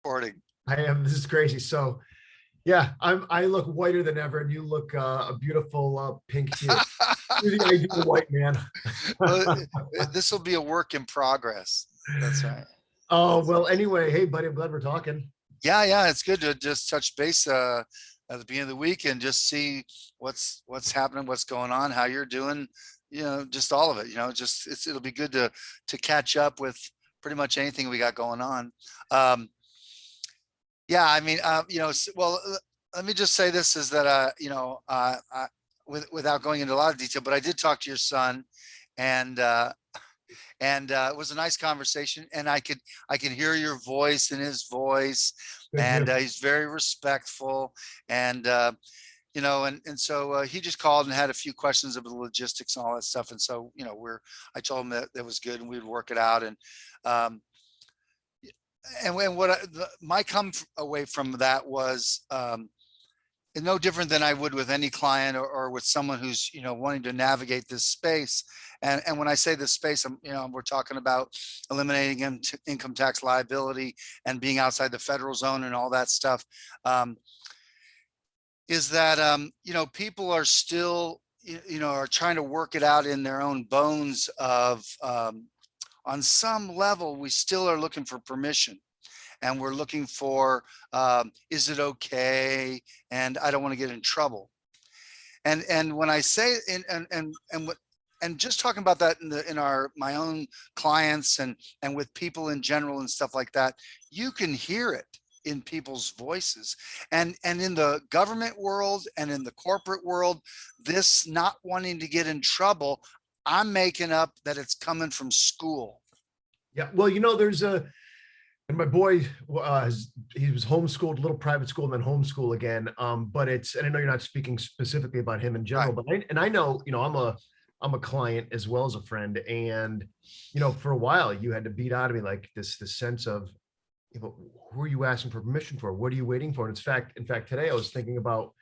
Recording. I am. This is crazy. So yeah, I look whiter than ever, and you look a beautiful pink hue. You're the ideal white man. Well, this will be a work in progress. That's right. Oh That's, well. Anyway, hey buddy, I'm glad we're talking. yeah, yeah, it's good to just touch base at the beginning of the week and just see what's happening, what's going on, how you're doing, just all of it. Just it'll be good to catch up with pretty much anything we got going on. Um, yeah, I mean, well, let me just say this is that without going into a lot of detail, but I did talk to your son, and it was a nice conversation, and I could hear your voice in his voice, Good to and hear. he's very respectful, and so he just called and had a few questions of the logistics and all that stuff, and so I told him that was good and we'd work it out, um, and when my come away from that was no different than I would with any client or with someone who's wanting to navigate this space. And when I say this space, we're talking about eliminating income tax liability and being outside the federal zone and all that stuff. Is that people are still are trying to work it out in their own bones of on some level we still are looking for permission, and we're looking for is it okay, and I don't want to get in trouble. And when I say and just talking about that in my own clients and with people in general and stuff like that, you can hear it in people's voices, and in the government world and in the corporate world, this not wanting to get in trouble, I'm making up that it's coming from school. Yeah. Well, there's and my boy he was homeschooled, a little private school, and then homeschool again. But and I know you're not speaking specifically about him in Right. general, but I know, I'm a client as well as a friend, and for a while you had to beat out of me like this sense of, who are you asking for permission for? What are you waiting for? And in fact, today I was thinking about,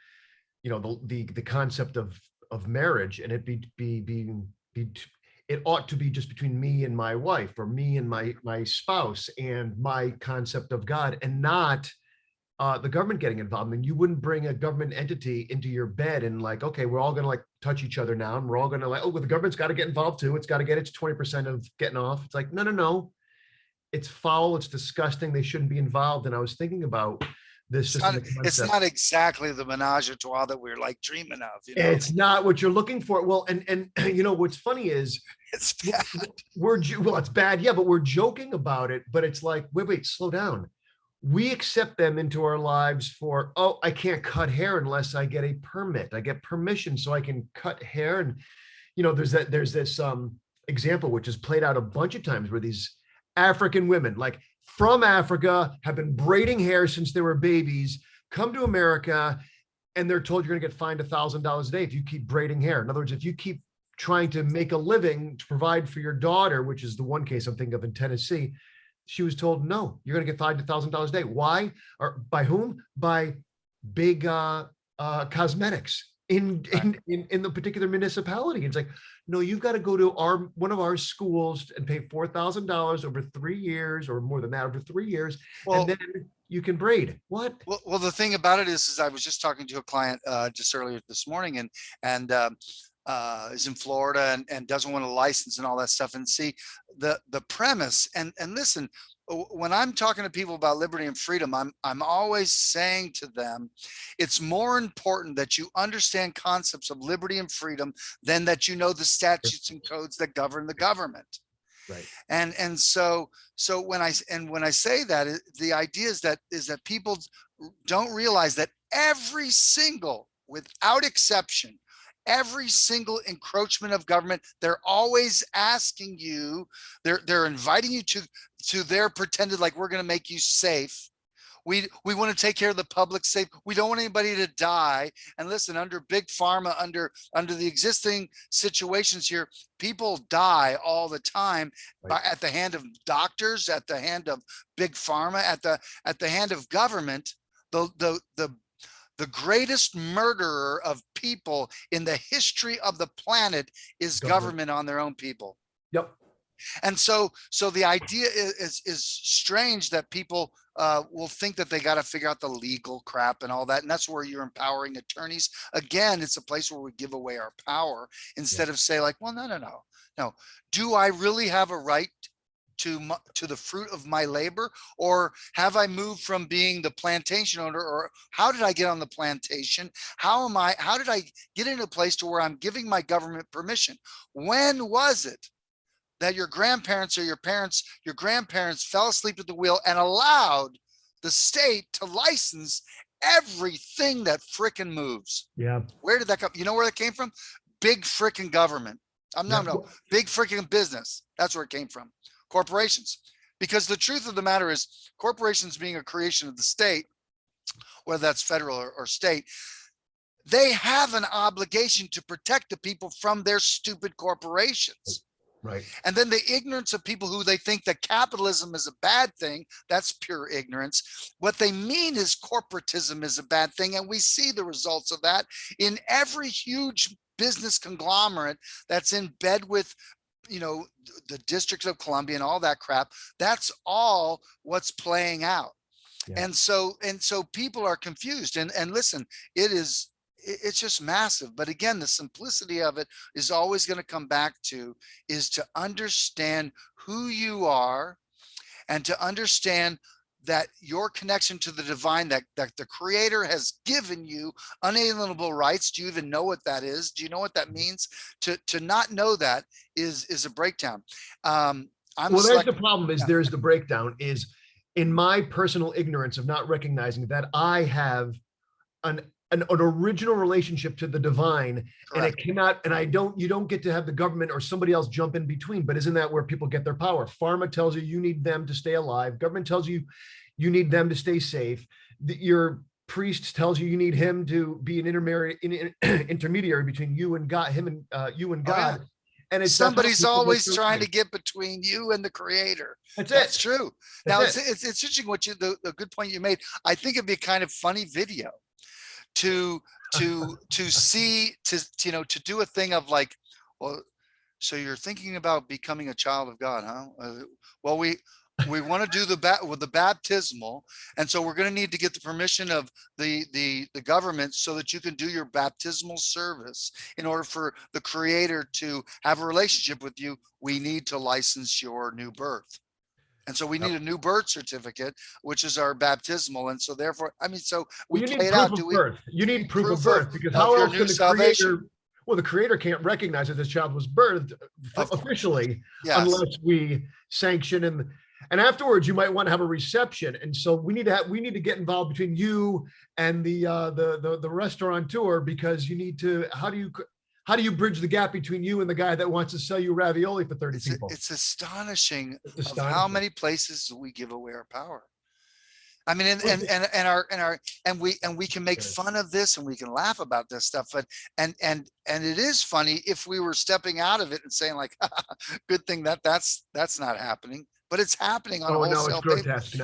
the concept of marriage, and it be it ought to be just between me and my wife, or me and my spouse, and my concept of God, and not the government getting involved. I mean, you wouldn't bring a government entity into your bed and like, okay, we're all gonna like touch each other now, and we're all gonna like, oh, well, the government's got to get involved too. It's got to get its 20% of getting off. It's like, no, no, no. It's foul. It's disgusting. They shouldn't be involved. And I was thinking about this It's just in not the it's concept. not exactly the menage a trois that we're like dreaming of. It's not what you're looking for. Well, and what's funny is It's bad. well, it's bad, yeah, but we're joking about it. But it's like, wait, slow down. We accept them into our lives for, oh, I can't cut hair unless I get a permit. I get permission so I can cut hair. And there's this example which is played out a bunch of times where these African women, like from Africa, have been braiding hair since they were babies, come to America, and they're told you're going to get fined $1,000 a day if you keep braiding hair. In other words, if you keep trying to make a living to provide for your daughter, which is the one case I'm thinking of in Tennessee, she was told, no, you're going to get fined $1,000 a day. Why? Or by whom? By big cosmetics Right. in the particular municipality. It's like, no, you've got to go to one of our schools and pay $4,000 over 3 years, or more than that, over 3 years, and Well, then you can braid. What? well, the thing about it is I was just talking to a client just earlier this morning, and is in Florida and doesn't want a license and all that stuff. And see the premise, and listen, when I'm talking to people about liberty and freedom, I'm always saying to them, it's more important that you understand concepts of liberty and freedom than that you know the statutes and codes that govern the government. Right. And so when I say that, the idea is that people don't realize that every single, without exception, every single encroachment of government, they're always asking you, they're inviting you to their pretended, like, we're going to make you safe. We want to take care of the public safe. We don't want anybody to die. And listen, under big pharma, under the existing situations here, people die all the time Right. at the hand of doctors, at the hand of big pharma, at the hand of government. The greatest murderer of people in the history of the planet is Government. government on their own people. Yep. And so the idea is strange that people will think that they got to figure out the legal crap and all that. And that's where you're empowering attorneys. Again, it's a place where we give away our power Yeah. instead of say like, well, no. Do I really have a right to the fruit of my labor, or have I moved from being the plantation owner, or how did I get on the plantation? How did I get into a place to where I'm giving my government permission? When was it that your grandparents or your grandparents fell asleep at the wheel and allowed the state to license everything that frickin' moves? Yeah. Where did that come? You know where that came from? Big frickin' government. Yeah. No, big freaking business. That's where it came from. Corporations. Because the truth of the matter is, corporations being a creation of the state, whether that's federal or state, they have an obligation to protect the people from their stupid corporations. Right. And then the ignorance of people who they think that capitalism is a bad thing, that's pure ignorance. What they mean is corporatism is a bad thing. And we see the results of that in every huge business conglomerate that's in bed with, the District of Columbia and all that crap. That's all what's playing out. Yeah. And so people are confused. And listen, it's just massive. But again, the simplicity of it is always going to come back is to understand who you are, and to understand that your connection to the divine, that the creator has given you unalienable rights. Do you even know what that is? Do you know what that means? To not know that is a breakdown. There's the problem is there's the breakdown is in my personal ignorance of not recognizing that I have an original relationship to the divine. Correct. And it cannot, and you don't get to have the government or somebody else jump in between. But isn't that where people get their power? Pharma tells you need them to stay alive. Government tells you need them to stay safe. Your priest tells you need him to be an intermediary between you and God, you and God. Oh, yeah. And it's somebody's always trying to get between you and the creator. That's true. Now it's interesting the good point you made. I think it'd be a kind of funny video to see, to do a thing of like, well, so you're thinking about becoming a child of God, huh? Well, we want to do the baptismal, and so we're going to need to get the permission of the government so that you can do your baptismal service. In order for the creator to have a relationship with you, we need to license your new birth. And so we need a new birth certificate, which is our baptismal. And so therefore, we play it out. You need proof of birth, because how else can the creator, the creator can't recognize that this child was birthed officially unless we sanction and afterwards you might want to have a reception. And so we need to get involved between you and the restaurateur, because you need to, how do you bridge the gap between you and the guy that wants to sell you ravioli for 30 people? It's astonishing of how many places we give away our power. I mean, and we can make fun of this and we can laugh about this stuff, but and it is funny if we were stepping out of it and saying like, good thing that's not happening, but it's happening on a wholesale basis. No, it's grotesque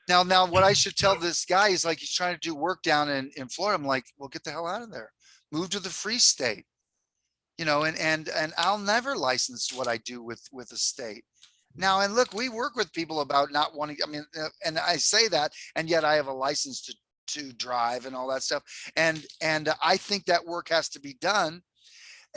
now. Now, what I should tell this guy is like, he's trying to do work down in Florida. I'm like, well, get the hell out of there, move to the free state. And I'll never license what I do with the state. Now, and look, we work with people about not wanting, and I say that, and yet I have a license to drive and all that stuff. And I think that work has to be done.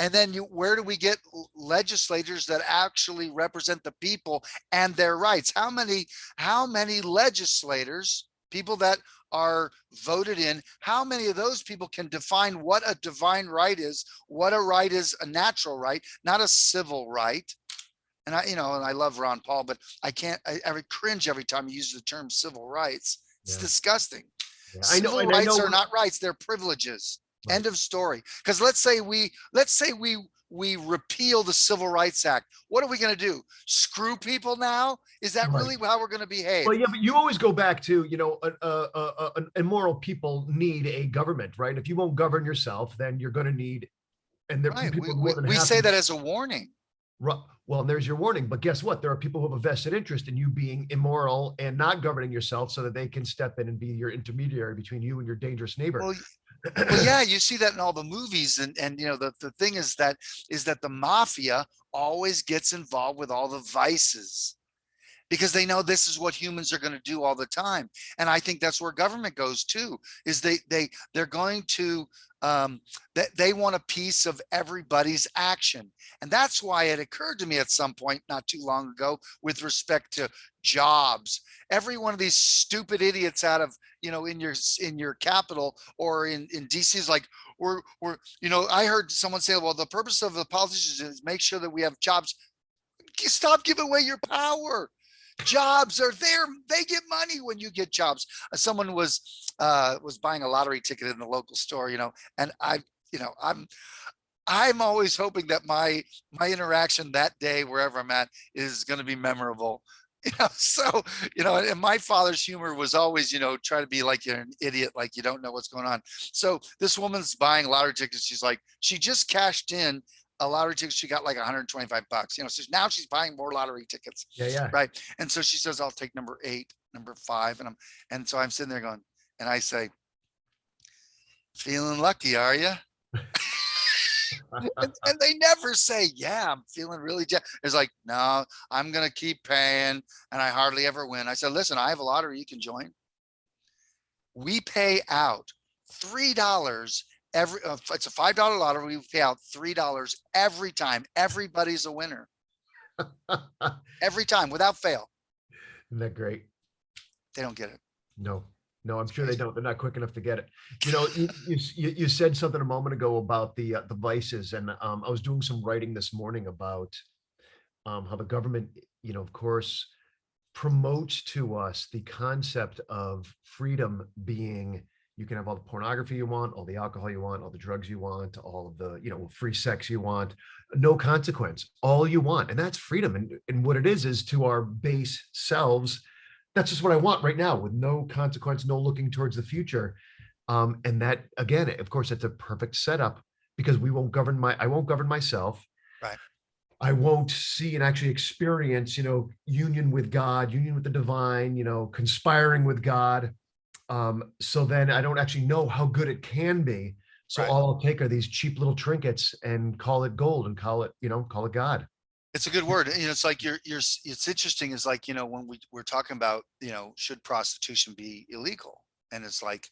And then where do we get legislators that actually represent the people and their rights? How many legislators, people that are voted in, how many of those people can define what a divine right is, what a right is, a natural right, not a civil right? And I love Ron Paul, but I cringe every time he uses the term civil rights. It's disgusting. Yeah. Civil rights are not rights, they're privileges. Right. End of story. Because let's say we repeal the Civil Rights Act. What are we going to do? Screw people now? Is that really how we're going to behave? Well, yeah, but you always go back to, immoral people need a government, right? If you won't govern yourself, then you're going to need, and there are people we say that as a warning. Well, there's your warning. But guess what? There are people who have a vested interest in you being immoral and not governing yourself so that they can step in and be your intermediary between you and your dangerous neighbor. Well, Well, yeah, you see that in all the movies, and the thing is that the mafia always gets involved with all the vices because they know this is what humans are going to do all the time. And I think that's where government goes too, is they're going to they want a piece of everybody's action. And that's why it occurred to me at some point not too long ago with respect to jobs. Every one of these stupid idiots out of, in your capital or in DC is like, I heard someone say, well, the purpose of the politicians is make sure that we have jobs. Stop giving away your power. Jobs are there. They get money when you get jobs. Someone was buying a lottery ticket in the local store, and I'm always hoping that my interaction that day, wherever I'm at, is going to be memorable. So, and my father's humor was always, try to be like you're an idiot, like you don't know what's going on. So this woman's buying lottery tickets. She's like, she just cashed in a lottery ticket. She got like $125, so now she's buying more lottery tickets. Yeah, yeah. Right. And so she says, I'll take number 8, number 5. And so I'm sitting there going, and I say, feeling lucky, are you? And they never say, yeah, I'm feeling really it's like, no, I'm going to keep paying. And I hardly ever win. I said, listen, I have a lottery you can join. We pay out $3 every, it's a $5 lottery. We pay out $3 every time. Everybody's a winner every time without fail. Isn't that great? They don't get it. No, no, I'm sure they don't. They're not quick enough to get it. You said something a moment ago about the vices, and I was doing some writing this morning about how the government, of course, promotes to us the concept of freedom being you can have all the pornography you want, all the alcohol you want, all the drugs you want, all of the free sex you want, no consequence, all you want, and that's freedom. And what it is to our base selves, that's just what I want right now with no consequence, no looking towards the future. And that, again, of course, that's a perfect setup because I won't govern myself. Right. I won't see and actually experience, union with God, union with the divine, conspiring with God. So then I don't actually know how good it can be. So Right. all I'll take are these cheap little trinkets and call it gold and call it God. It's a good word. It's like it's interesting is like, when we're talking about, should prostitution be illegal? And it's like,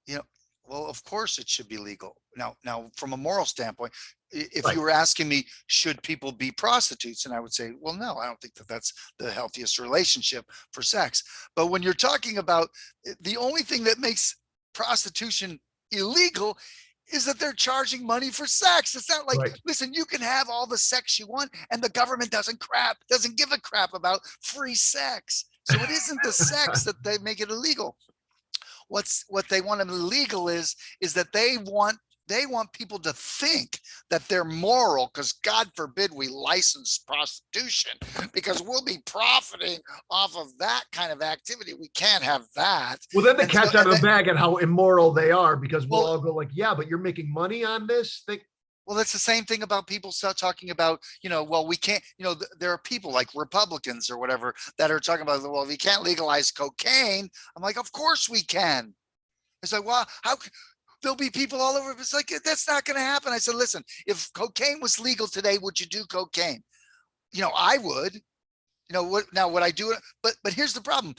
you know, well, of course it should be legal. Now from a moral standpoint, if Right. you were asking me, should people be prostitutes? And I would say, well, no, I don't think that that's the healthiest relationship for sex. But when you're talking about the only thing that makes prostitution illegal is that they're charging money for sex. It's not like, Right. listen, you can have all the sex you want and the government doesn't give a crap about free sex. So it isn't the sex that they make it illegal. What they want illegal is that they want people to think that they're moral, because God forbid we license prostitution because we'll be profiting off of that kind of activity. We can't have that. Well, then the And so, cat's out of the bag at how immoral they are because we'll well, all go like, yeah, but you're making money on this thing. well, that's the same thing about people start talking about, well, we can't, there are people like Republicans or whatever that are talking about, well, we can't legalize cocaine. I'm like, of course we can. It's like, well, how there'll be people all over. It's like, that's not going to happen. I said, listen, if cocaine was legal today, would you do cocaine? I would. Would I do it? But here's the problem.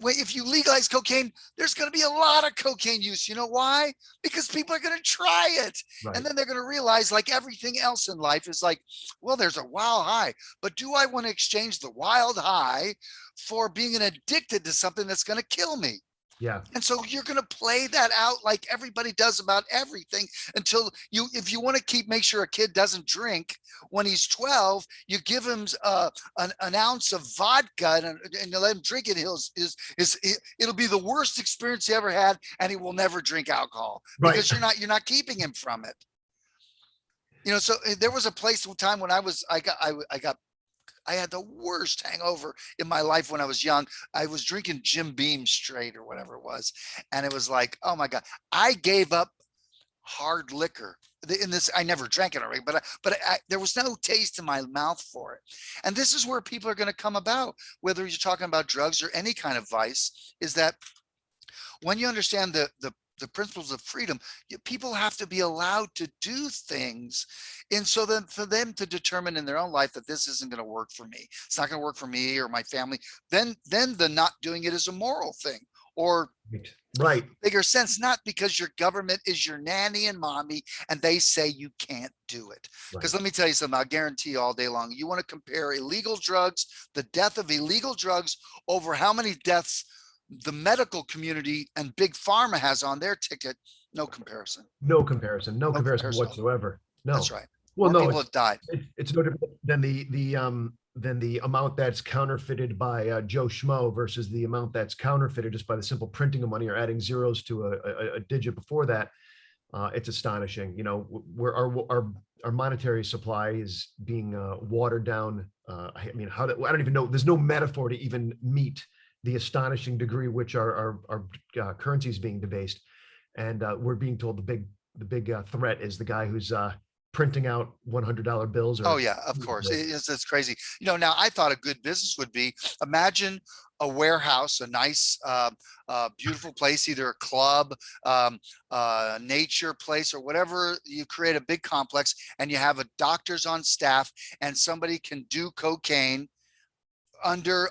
If you legalize cocaine, there's going to be a lot of cocaine use. You know why? Because people are going to try it. Right. And then they're going to realize, like everything else in life, is like, well, there's a wild high, but do I want to exchange the wild high for being addicted to something that's going to kill me? Yeah. And so you're going to play that out like everybody does about everything until if you want to make sure a kid doesn't drink when he's 12, you give him an ounce of vodka and you let him drink it. It'll be the worst experience he ever had, and he will never drink alcohol because Right. you're not keeping him from it. So there was a time when I had the worst hangover in my life when I was young. I was drinking Jim Beam straight or whatever it was. And it was like, oh my God, I gave up hard liquor. In this, I never drank it already, but there was no taste in my mouth for it. And this is where people are going to come about, whether you're talking about drugs or any kind of vice, is that when you understand the principles of freedom, people have to be allowed to do things. And so then for them to determine in their own life that this isn't going to work for me, it's not going to work for me or my family, then the not doing it is a moral thing, or Right. bigger sense, not because your government is your nanny and mommy and they say you can't do it. Because Right. let me tell you something, I'll guarantee you all day long, you want to compare illegal drugs, the death of illegal drugs, over how many deaths the medical community and big pharma has on their ticket. No comparison. No comparison. No No comparison comparison. whatsoever. That's No. right. Well, More no, people have died. it's no different than the amount that's counterfeited by Joe Schmo versus the amount that's counterfeited just by the simple printing of money or adding zeros to a digit before that. It's astonishing. You know, where our monetary supply is being watered down. I mean, I don't even know. There's no metaphor to even meet the astonishing degree which our currency is being debased, and we're being told the big threat is the guy who's printing out $100 bills Oh or yeah, of course. It's crazy. Now I thought a good business would be, imagine a warehouse, a nice, beautiful place, either a club, nature place, or whatever. You create a big complex and you have a doctors on staff, and somebody can do cocaine under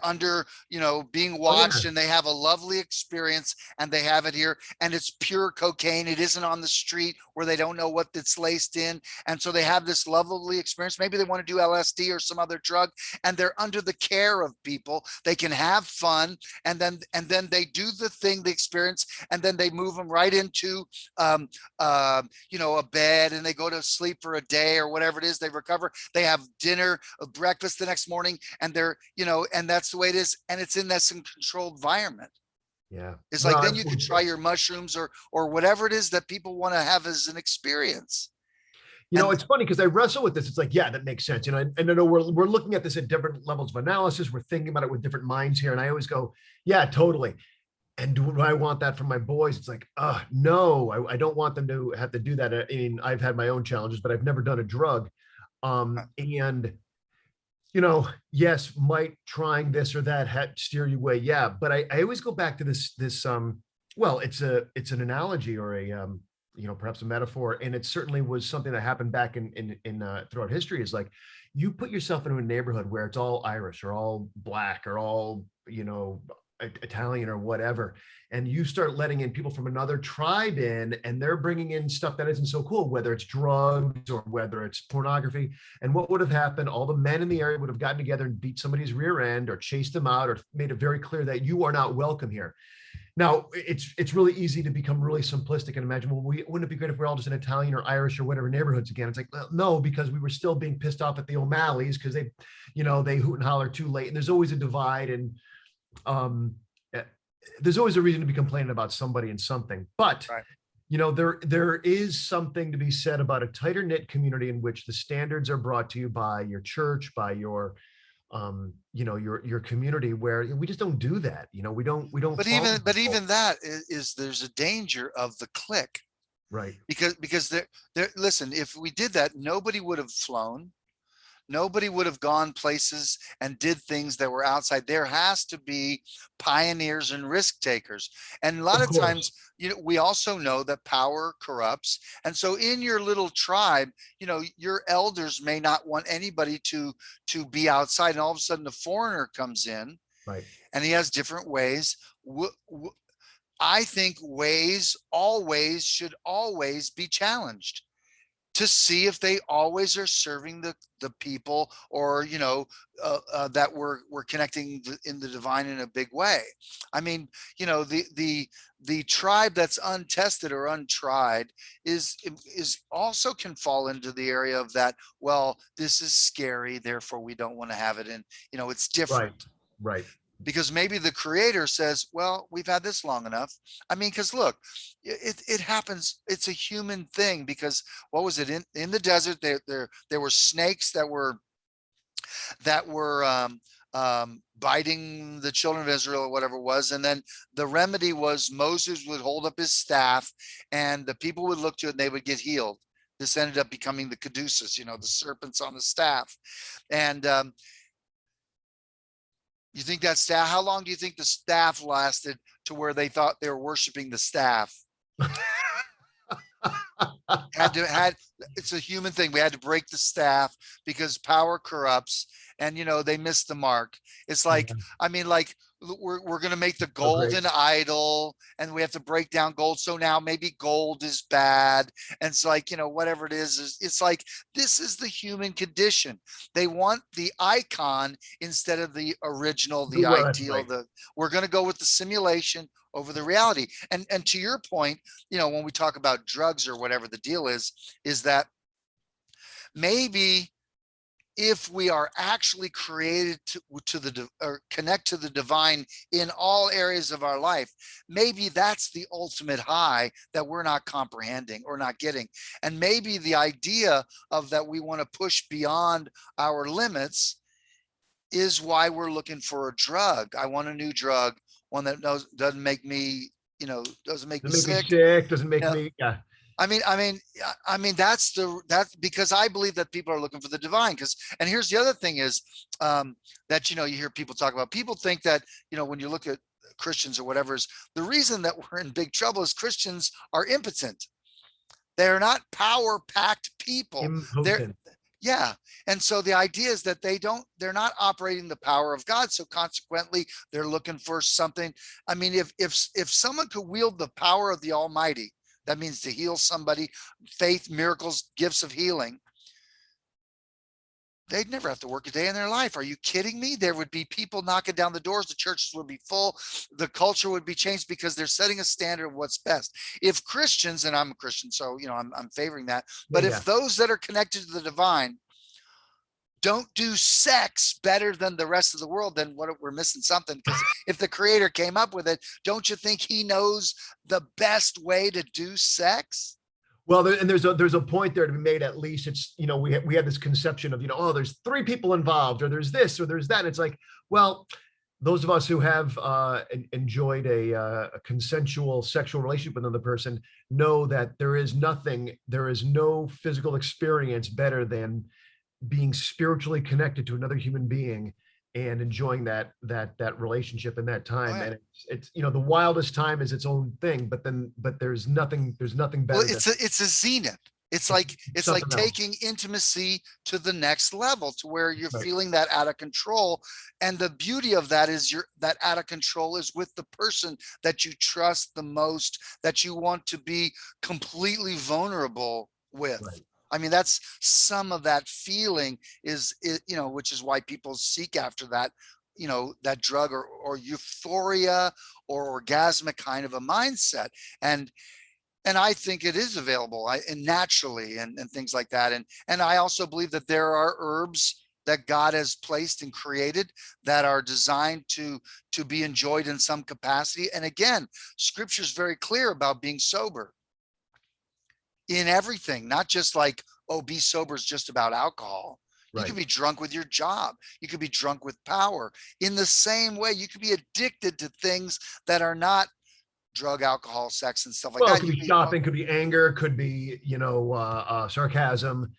being Oh watched, yeah. and they have a lovely experience, and they have it here, and it's pure cocaine. It isn't on the street where they don't know what it's laced in, and so they have this lovely experience. Maybe they want to do LSD or some other drug, and they're under the care of people. They can have fun, and then they do the experience, and then they move them right into a bed, and they go to sleep for a day or whatever it is. They recover, they have dinner, breakfast the next morning, and and that's the way it is. And it's in this controlled environment. Yeah. It's No, like, then you could absolutely. try your mushrooms or whatever it is that people want to have as an experience. You know, And it's funny because I wrestle with this. It's like, yeah, that makes sense. You know, and I know we're looking at this at different levels of analysis. We're thinking about it with different minds here. And I always go, yeah, totally. And do I want that for my boys? It's like, no, I don't want them to have to do that. I mean, I've had my own challenges, but I've never done a drug. And yes, might trying this or that steer you away. Yeah. But I always go back to this, well, it's an analogy or perhaps a metaphor. And it certainly was something that happened back in throughout history, is like, you put yourself into a neighborhood where it's all Irish or all black or all, Italian or whatever, and you start letting in people from another tribe in, and they're bringing in stuff that isn't so cool, whether it's drugs or whether it's pornography. And what would have happened? All the men in the area would have gotten together and beat somebody's rear end or chased them out or made it very clear that you are not welcome here. Now, it's really easy to become really simplistic and imagine, well, wouldn't it be great if we're all just in Italian or Irish or whatever neighborhoods again? It's like, well, no, because we were still being pissed off at the O'Malleys because they hoot and holler too late. And there's always a divide, and um, eh, there's always a reason to be complaining about somebody and something. But right. there is something to be said about a tighter knit community in which the standards are brought to you by your church, by your your community, where we just don't do that. We don't But follow even that is there's a danger of the clique, right. because there listen, if we did that, nobody would have flown. Nobody would have gone places and did things that were outside. There has to be pioneers and risk takers. And a lot Of of course. times, we also know that power corrupts. And so in your little tribe, your elders may not want anybody to be outside. And all of a sudden, a foreigner comes in, Right. and he has different ways. I think ways always should always be challenged, to see if they always are serving the people, or that we're connecting in the divine in a big way. I mean, the tribe that's untested or untried is also can fall into the area of that. Well, this is scary, therefore we don't want to have it in. It's Right. different, Right. because maybe the creator says, well, we've had this long enough. I mean, because look, it happens. It's a human thing, because what was it in the desert? There were snakes that were biting the children of Israel, or whatever it was. And then the remedy was Moses would hold up his staff, and the people would look to it, and they would get healed. This ended up becoming the caduceus, the serpents on the staff. And you think that staff, how long do you think the staff lasted to where they thought they were worshiping the staff? had it's a human thing. We had to break the staff because power corrupts, and they missed the mark. It's like, Yeah, I mean, like, we're going to make the so great. golden idol, and we have to break down gold. So now maybe gold is bad. And it's like, whatever it is it's like, this is the human condition. They want the icon instead of the original, the Well, that's ideal. right. We're going to go with the simulation over the reality. And to your point, when we talk about drugs or whatever the deal is that maybe if we are actually created to the or connect to the divine in all areas of our life, maybe that's the ultimate high that we're not comprehending or not getting. And maybe the idea of that we want to push beyond our limits is why we're looking for a drug. I want a new drug, one that doesn't make me, doesn't make me Doesn't make me sick. sick, doesn't make You know, me, yeah. I mean, that's because I believe that people are looking for the divine. And here's the other thing is, that, you hear people talk about, people think that, when you look at Christians or whatever, is the reason that we're in big trouble is Christians are impotent. They're not power packed people. They're, Impotent. yeah. And so the idea is that they're not operating the power of God. So consequently, they're looking for something. I mean, if someone could wield the power of the Almighty, that means to heal somebody, faith, miracles, gifts of healing, they'd never have to work a day in their life. Are you kidding me? There would be people knocking down the doors. The churches would be full. The culture would be changed because they're setting a standard of what's best. If Christians, and I'm a Christian, so, I'm favoring that. Yeah, But yeah. if those that are connected to the divine don't do sex better than the rest of the world, then we're missing something. Because if the creator came up with it, don't you think he knows the best way to do sex? Well, and there's a point there to be made. At least it's, we have this conception of, oh, there's three people involved, or there's this, or there's that. And it's like, well, those of us who have enjoyed a consensual sexual relationship with another person know that there is no physical experience better than being spiritually connected to another human being and enjoying that relationship in that Oh time. yeah. And it's the wildest time is its own thing, but there's nothing Well, better than it's a zenith. It's it's like it's like something else. taking intimacy to the next level, to where you're Right. feeling that out of control. And the beauty of that is that out of control is with the person that you trust the most, that you want to be completely vulnerable with. Right. I mean, that's some of that feeling which is why people seek after that, that drug, or euphoria or orgasmic kind of a mindset. And I think it is available, and naturally, and things like that. And I also believe that there are herbs that God has placed and created that are designed to be enjoyed in some capacity. And again, Scripture is very clear about being sober in everything, not just like, oh, be sober is just about alcohol. You could Right. be drunk with your job. You could be drunk with power. In the same way, you could be addicted to things that are not drug, alcohol, sex, and stuff like Well, it that. could You be could be, shopping, could be anger, could be, sarcasm,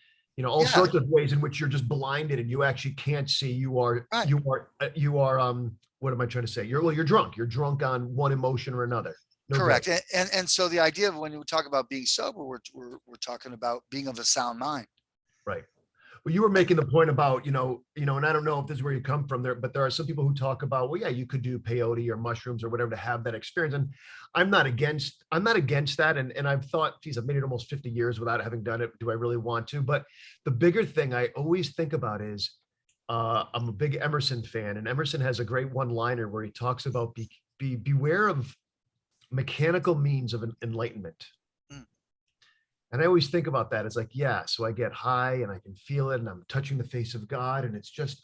all yeah, sorts of ways in which you're just blinded and you actually can't see. right. What am I trying to say? You're drunk. You're drunk on one emotion or another. No doubt. Correct. And so the idea of, when we talk about being sober, we're talking about being of a sound mind. Right. Well, you were making the point about, and I don't know if this is where you come from there, but there are some people who talk about, well, yeah, you could do peyote or mushrooms or whatever to have that experience. And I'm not against that. And I've thought, geez, I've made it almost 50 years without having done it. Do I really want to? But the bigger thing I always think about is, I'm a big Emerson fan, and Emerson has a great one-liner where he talks about beware of mechanical means of enlightenment. Mm. And I always think about that. It's like, yeah, so I get high and I can feel it and I'm touching the face of God and it's just,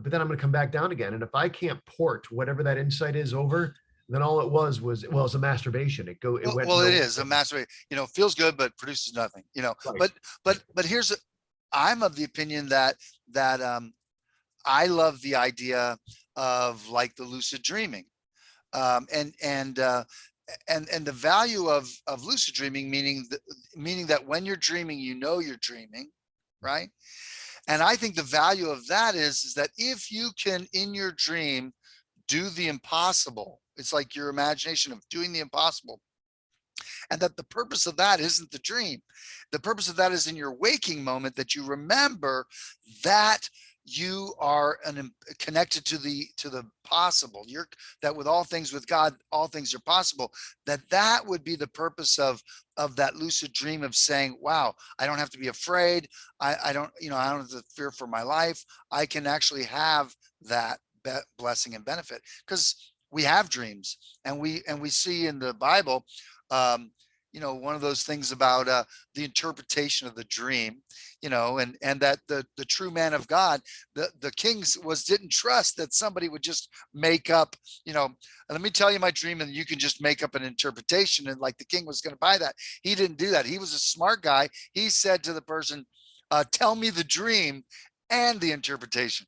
but then I'm going to come back down again. And if I can't port whatever that insight is over, then all it was, well, it's a masturbation. It went Well, it nowhere. is a masturbate, feels good, but produces nothing, Right. but I'm of the opinion that I love the idea of, like, the lucid dreaming. And the value of lucid dreaming, meaning that when you're dreaming, you're dreaming, right? And I think the value of that is that if you can, in your dream, do the impossible, it's like your imagination of doing the impossible, and that the purpose of that isn't the dream. The purpose of that is in your waking moment, that you remember that you are connected to the possible. You're that with all things with God, all things are possible. That would be the purpose of that lucid dream, of saying, wow, I don't have to be afraid. I don't, I don't have to fear for my life. I can actually have that blessing and benefit, because we have dreams, and we see in the Bible, um, one of those things about the interpretation of the dream, and that the true man of God, the kings didn't trust that somebody would just make up, let me tell you my dream and you can just make up an interpretation, and like the king was going to buy that. He didn't do that. He was a smart guy. He said to the person, tell me the dream and the interpretation.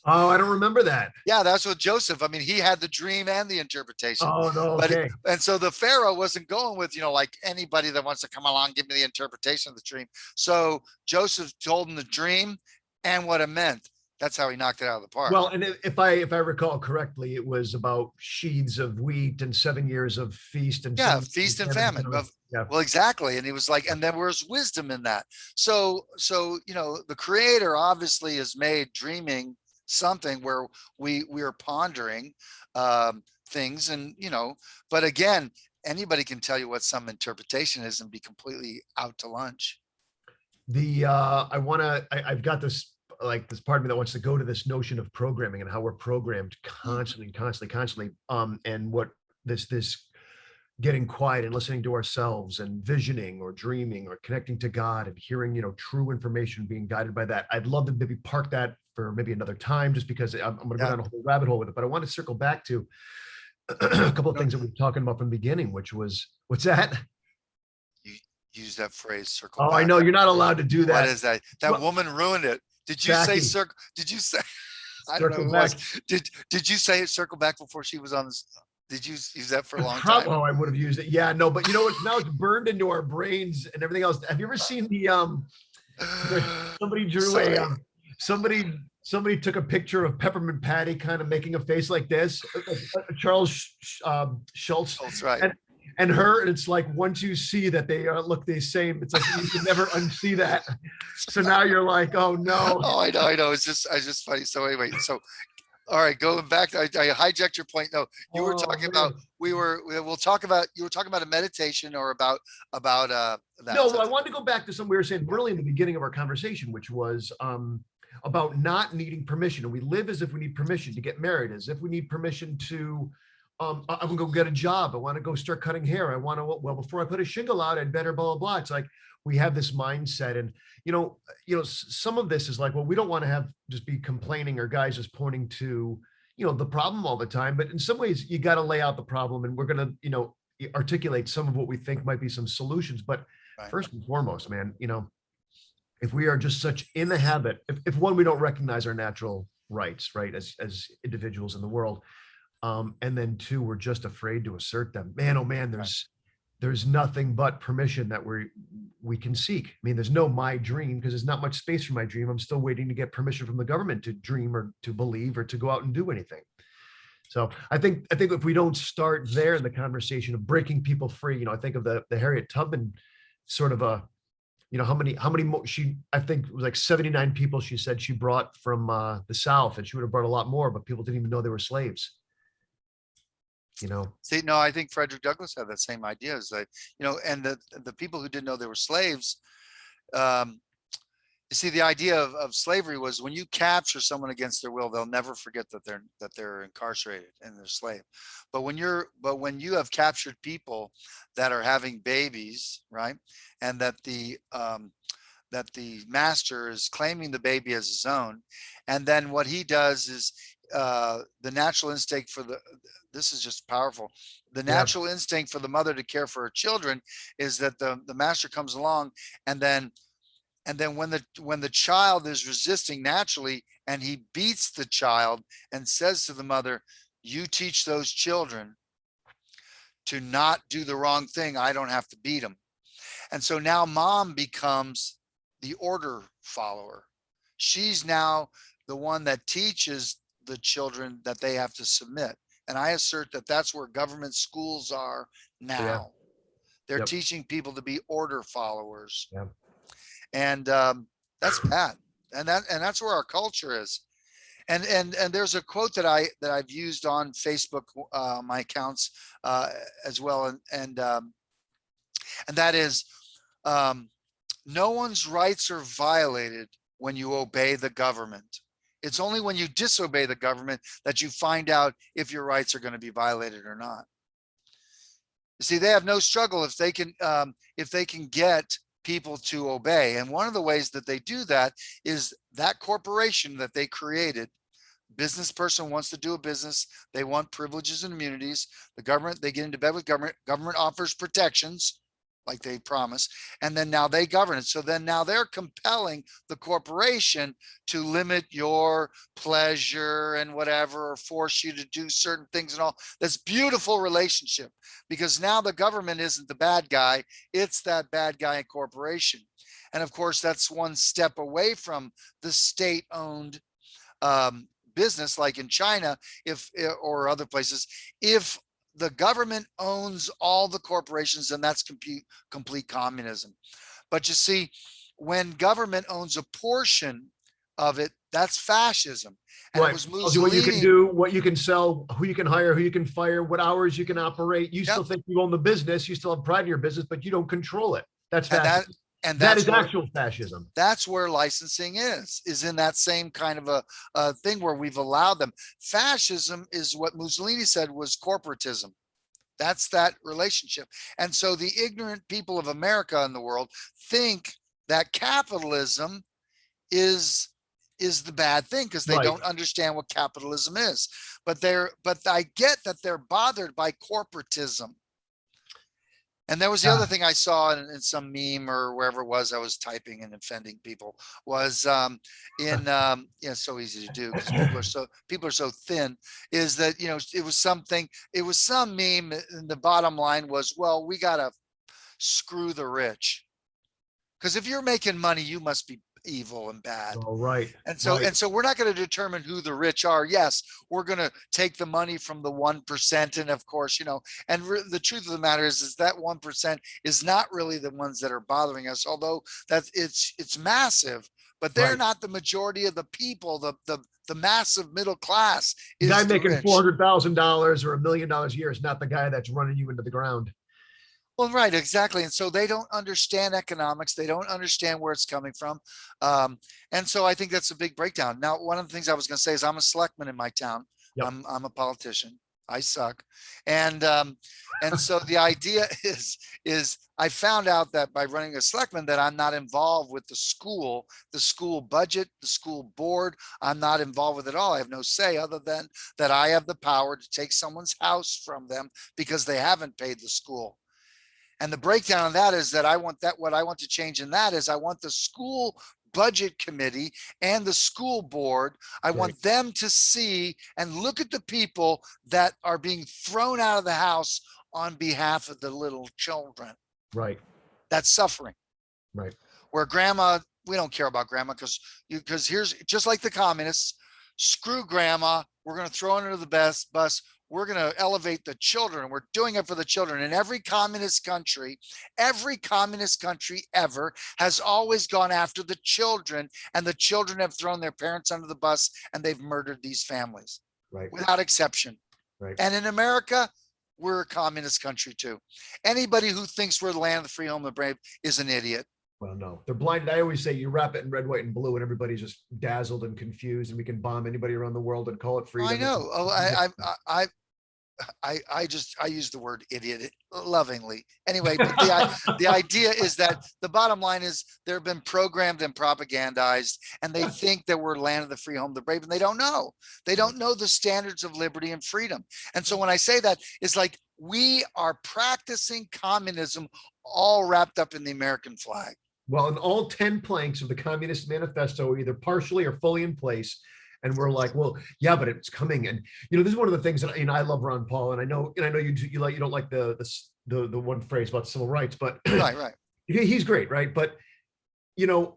Oh, I don't remember that. Yeah, that's what Joseph. I mean, he had the dream and the interpretation. Oh, no. But Okay. and so the Pharaoh wasn't going with, like anybody that wants to come along, give me the interpretation of the dream. So Joseph told him the dream and what it meant. That's how he knocked it out of the park. Well, and if I recall correctly, it was about sheaves of wheat and 7 years of feast and Yeah, 7 years feast and of famine. famine. Yeah. Well, exactly. And he was like, and then there's wisdom in that. So the creator obviously has made dreaming something where we are pondering things, and but again, anybody can tell you what some interpretation is and be completely out to lunch. I've got this, like, this part of me that wants to go to this notion of programming and how we're programmed constantly. And what this getting quiet and listening to ourselves and visioning or dreaming or connecting to God and hearing, true information, being guided by that. I'd love to maybe park that for maybe another time, just because I'm going to go Yeah. down a whole rabbit hole with it. But I want to circle back to a couple of things that we were talking about from the beginning, which was, what's that? You use that phrase, circle Oh, back. I know you're not allowed to do that. What is that? That Well, woman ruined it. Did you say Jackie, circle? Did you say? I don't know circle who it back. was. Did you say circle back before she was on this? Did you use that for a long time? Oh, I would have used it. Yeah, no, but you know what? Now it's burned into our brains and everything else. Have you ever seen somebody drew Sorry. somebody took a picture of Peppermint Patty kind of making a face like this, Charles Schultz, That's right. and her, and it's like, once you see that they look the same, it's like you can never unsee that. So now you're like, oh no. Oh, I know. It's just funny. So anyway, all right, going back, I hijacked your point. No, you were talking about, you were talking about a meditation, or about that. No, I wanted to go back to something we were saying really in the beginning of our conversation, which was about not needing permission. And we live as if we need permission to get married, as if we need permission to, I'm gonna go get a job. I want to go start cutting hair. I want to, well, before I put a shingle out, I'd better blah, blah, blah. It's like, we have this mindset, and, some of this is like, well, we don't want to have just be complaining, or guys just pointing to, the problem all the time. But in some ways you got to lay out the problem, and we're going to, articulate some of what we think might be some solutions. But Right. first and foremost, man, if we are just such in the habit, if one, we don't recognize our natural rights, right, as individuals in the world, and then two, we're just afraid to assert them, man, oh man, there's nothing but permission that we can seek. I mean, there's no my dream, because there's not much space for my dream. I'm still waiting to get permission from the government to dream, or to believe, or to go out and do anything. So I think if we don't start there in the conversation of breaking people free, I think of the Harriet Tubman sort of a, how many more I think it was like 79 people she said she brought from the South, and she would have brought a lot more, but people didn't even know they were slaves. See, no, I think Frederick Douglass had that same idea, is that, and the people who didn't know they were slaves, you see, the idea of slavery was, when you capture someone against their will, they'll never forget that they're incarcerated and they're slave. But when you have captured people that are having babies, right, and that the master is claiming the baby as his own, and then what he does is, the natural instinct this is just powerful. The natural instinct for the mother to care for her children is that the master comes along, and then when the child is resisting naturally, and he beats the child and says to the mother, you teach those children to not do the wrong thing, I don't have to beat them. And so now mom becomes the order follower. She's now the one that teaches the children that they have to submit. And I assert that that's where government schools are now. They're Yep. teaching people to be order followers. Yeah. And that's bad. And that's where our culture is. And there's a quote that I've used on Facebook, my accounts, as well. And that is, um, no one's rights are violated when you obey the government. It's only when you disobey the government that you find out if your rights are going to be violated or not. You see, they have no struggle if they can get people to obey. And one of the ways that they do that is that corporation that they created. Business person wants to do a business. They want privileges and immunities. The government, they get into bed with government. Government offers protections like they promise. And then now they govern it. So then now they're compelling the corporation to limit your pleasure and whatever, or force you to do certain things and all. That's beautiful relationship, because now the government isn't the bad guy. It's that bad guy corporation. And of course, that's one step away from the state owned business, like in China, if or other places. If the government owns all the corporations, then that's complete communism. But you see, when government owns a portion of it, that's fascism. And Right. it was Tells you what you can Mussolini. do, what you can sell, who you can hire, who you can fire, what hours you can operate. You still Yep. think you own the business. You still have pride in your business, but you don't control it. That's And fascism. and That that's is where actual fascism. licensing is in that same kind of a thing where we've allowed them. Fascism is what Mussolini said was corporatism. That's that relationship. And so the ignorant people of America and the world think that capitalism is the bad thing, because they Right. don't understand what capitalism is. But I get that they're bothered by corporatism. And that was the other Ah, thing I saw in some meme or wherever it was I was typing and offending people, was yeah, it's so easy to do because people are so thin, is that, it was some meme, and the bottom line was, well, we gotta screw the rich. Because if you're making money, you must be evil and bad. oh, right. And so, Right. and so we're not going to determine who the rich are. Yes, we're going to take the money from the 1%. And of course, and the truth of the matter is that 1% is not really the ones that are bothering us, although it's massive, but they're Right. not the majority of the people. The massive middle class The guy is the making rich. $400,000 or $1 million a year is not the guy that's running you into the ground. Well, right, exactly. And so they don't understand economics. They don't understand where it's coming from. Um, and so I think that's a big breakdown. Now, one of the things I was going to say is I'm a selectman in my town. Yep. I'm a politician. I suck. And so the idea is I found out that by running a selectman that I'm not involved with the school budget, the school board. I'm not involved with it all. I have no say, other than that I have the power to take someone's house from them because they haven't paid the school. And the breakdown of that is that what I want to change in that is I want the school budget committee and the school board, I Right. want them to see and look at the people that are being thrown out of the house on behalf of the little children Right. that's suffering. Right. Where grandma, we don't care about grandma, because here's, just like the communists, screw grandma, we're going to throw her under the bus. We're going to elevate the children. We're doing it for the children. In every communist country ever has always gone after the children, and the children have thrown their parents under the bus, and they've murdered these families Right. without exception. Right. And in America, we're a communist country too. Anybody who thinks we're the land of the free, home of the brave is an idiot. Well, no, they're blind. I always say you wrap it in red, white, and blue, and everybody's just dazzled and confused, and we can bomb anybody around the world and call it freedom. I know. Oh, I use the word idiot lovingly. Anyway, but the idea is that the bottom line is they've been programmed and propagandized, and they think that we're land of the free, home of the brave, and they don't know. They don't know the standards of liberty and freedom. And so when I say that, it's like we are practicing communism all wrapped up in the American flag. Well, and all 10 planks of the Communist Manifesto are either partially or fully in place. And we're like, well, yeah, but it's coming. And this is one of the things that I love Ron Paul, and I know you don't like the one phrase about civil rights, but Right. He's great, right? But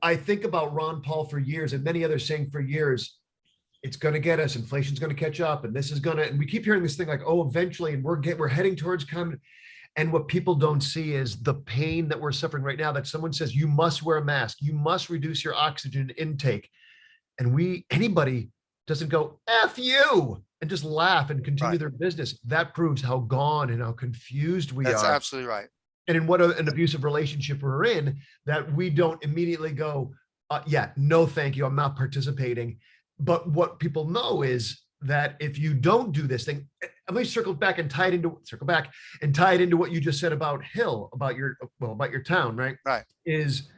I think about Ron Paul for years, and many others saying for years, it's going to get us. Inflation's going to catch up, and this is going to. And we keep hearing this thing like, oh, eventually, and we're heading towards communism. And what people don't see is the pain that we're suffering right now, that someone says, you must wear a mask, you must reduce your oxygen intake. And anybody doesn't go, F you, and just laugh and continue Right. their business. That proves how gone and how confused we That's are. absolutely right. And in what an abusive relationship we're in, that we don't immediately go, yeah, no, thank you, I'm not participating. But what people know is that if you don't do this thing, let me circle back and tie it into what you just said about Hill, about about your town, right? Right. Is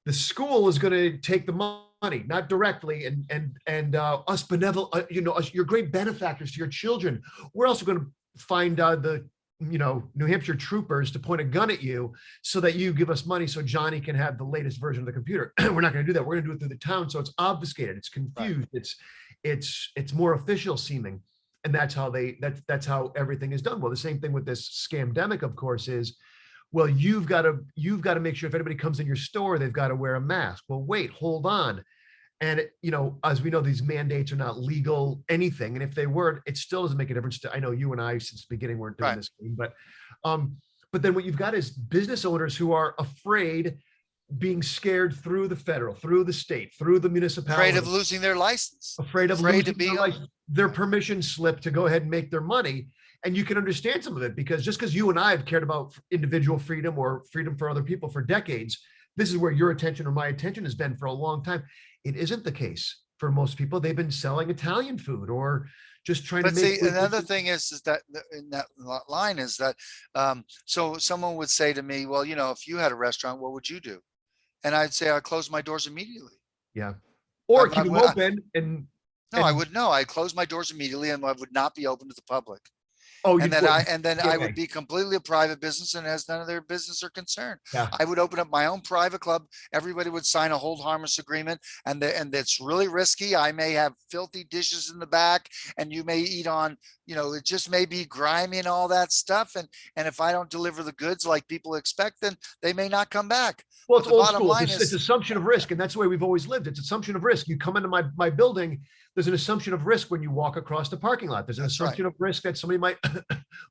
the school is going to take the money, not directly, and us benevolent, us, your great benefactors to your children. We're also going to find the New Hampshire troopers to point a gun at you so that you give us money so Johnny can have the latest version of the computer. We're not going to do that. We're going to do it through the town, so it's obfuscated, it's confused, Right. it's more official seeming, and that's how everything is done. Well, the same thing with this scamdemic, of course, is, well, you've got to make sure if anybody comes in your store, they've got to wear a mask. Well, wait, hold on. And as we know, these mandates are not legal anything. And if they were, it still doesn't make a difference. I know you and I, since the beginning, weren't doing Right. this game, but then what you've got is business owners who are afraid, being scared through the federal, through the state, through the municipality, Afraid of losing their license. afraid of Afraid to losing be. their permission slip to go ahead and make their money. And you can understand some of it, because just because you and I have cared about individual freedom or freedom for other people for decades, this is where your attention or my attention has been for a long time. It isn't the case for most people. They've been selling Italian food or just trying to But make. see, another thing is that in that line is that, so someone would say to me, well, if you had a restaurant, what would you do? And I'd say, I'd close my doors immediately. Yeah. Or I keep them would, open and, no, I would no, I'd close my doors immediately and I would not be open to the public. oh, And you, then well, I yeah, would be completely a private business and has none of their business or concern. yeah. I would open up my own private club. Everybody would sign a hold harmless agreement, and it's really risky. I may have filthy dishes in the back, and you may eat on, it just may be grimy and all that stuff. And if I don't deliver the goods like people expect, then they may not come back. Well, But it's the old bottom school. line It's is, assumption of risk, and that's the way we've always lived. It's assumption of risk. You come into my building, there's an assumption of risk when you walk across the parking lot. There's an that's right. assumption of risk that somebody might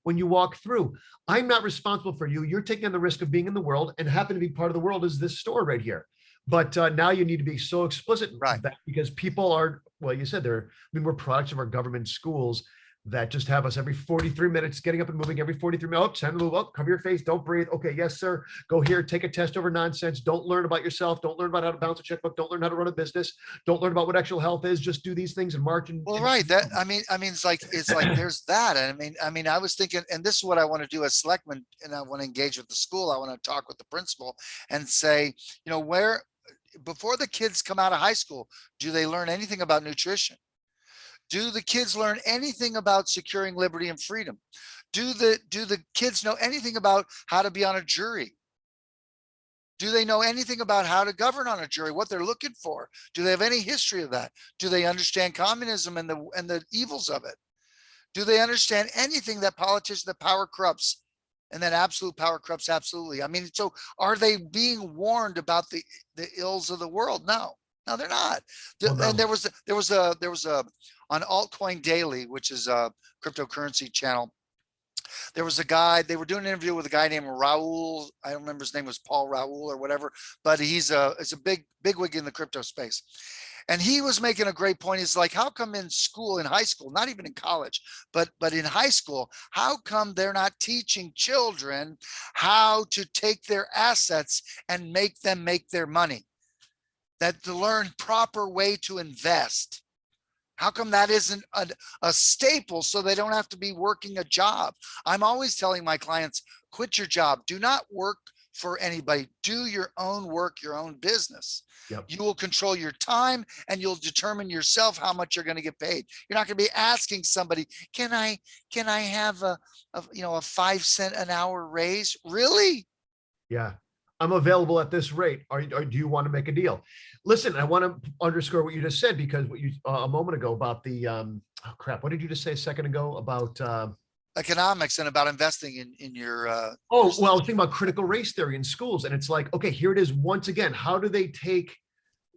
when you walk through. I'm not responsible for you. You're taking on the risk of being in the world, and happen to be part of the world is this store right here. But now you need to be so explicit, Right. that because people are, well, you said we're products of our government schools that just have us every 43 minutes getting up and moving every 43 minutes. Oh, time to move up, cover your face, don't breathe. Okay, yes, sir. Go here, take a test over nonsense. Don't learn about yourself. Don't learn about how to balance a checkbook. Don't learn how to run a business. Don't learn about what actual health is. Just do these things and march. Well, right. That it's like there's that. And I was thinking, and this is what I want to do as selectman, and I want to engage with the school. I want to talk with the principal and say, where before the kids come out of high school, do they learn anything about nutrition? Do the kids learn anything about securing liberty and freedom? Do the kids know anything about how to be on a jury? Do they know anything about how to govern on a jury, what they're looking for? Do they have any history of that? Do they understand communism and the evils of it? Do they understand anything that that power corrupts, and that absolute power corrupts absolutely? So are they being warned about the ills of the world? No, they're not. Well, no. And there was a on Altcoin Daily, which is a cryptocurrency channel. There was a guy, they were doing an interview with a guy named Raul. I don't remember, his name was Paul Raul or whatever, but he's a bigwig in the crypto space. And he was making a great point. He's like, how come in school, in high school, not even in college, but in high school, how come they're not teaching children how to take their assets and make them make their money? That to learn proper way to invest. How come that isn't a staple so they don't have to be working a job? I'm always telling my clients, quit your job. Do not work for anybody. Do your own work, your own business. Yep. You will control your time and you'll determine yourself how much you're going to get paid. You're not going to be asking somebody, can I have a 5 cent an hour raise? Really? Yeah. I'm available at this rate. Or do you want to make a deal? Listen, I want to underscore what you just said, because what you a moment ago about the oh crap, what did you just say a second ago about economics and about investing in your well, I was thinking about critical race theory in schools, and it's like, okay, here it is once again. How do they take,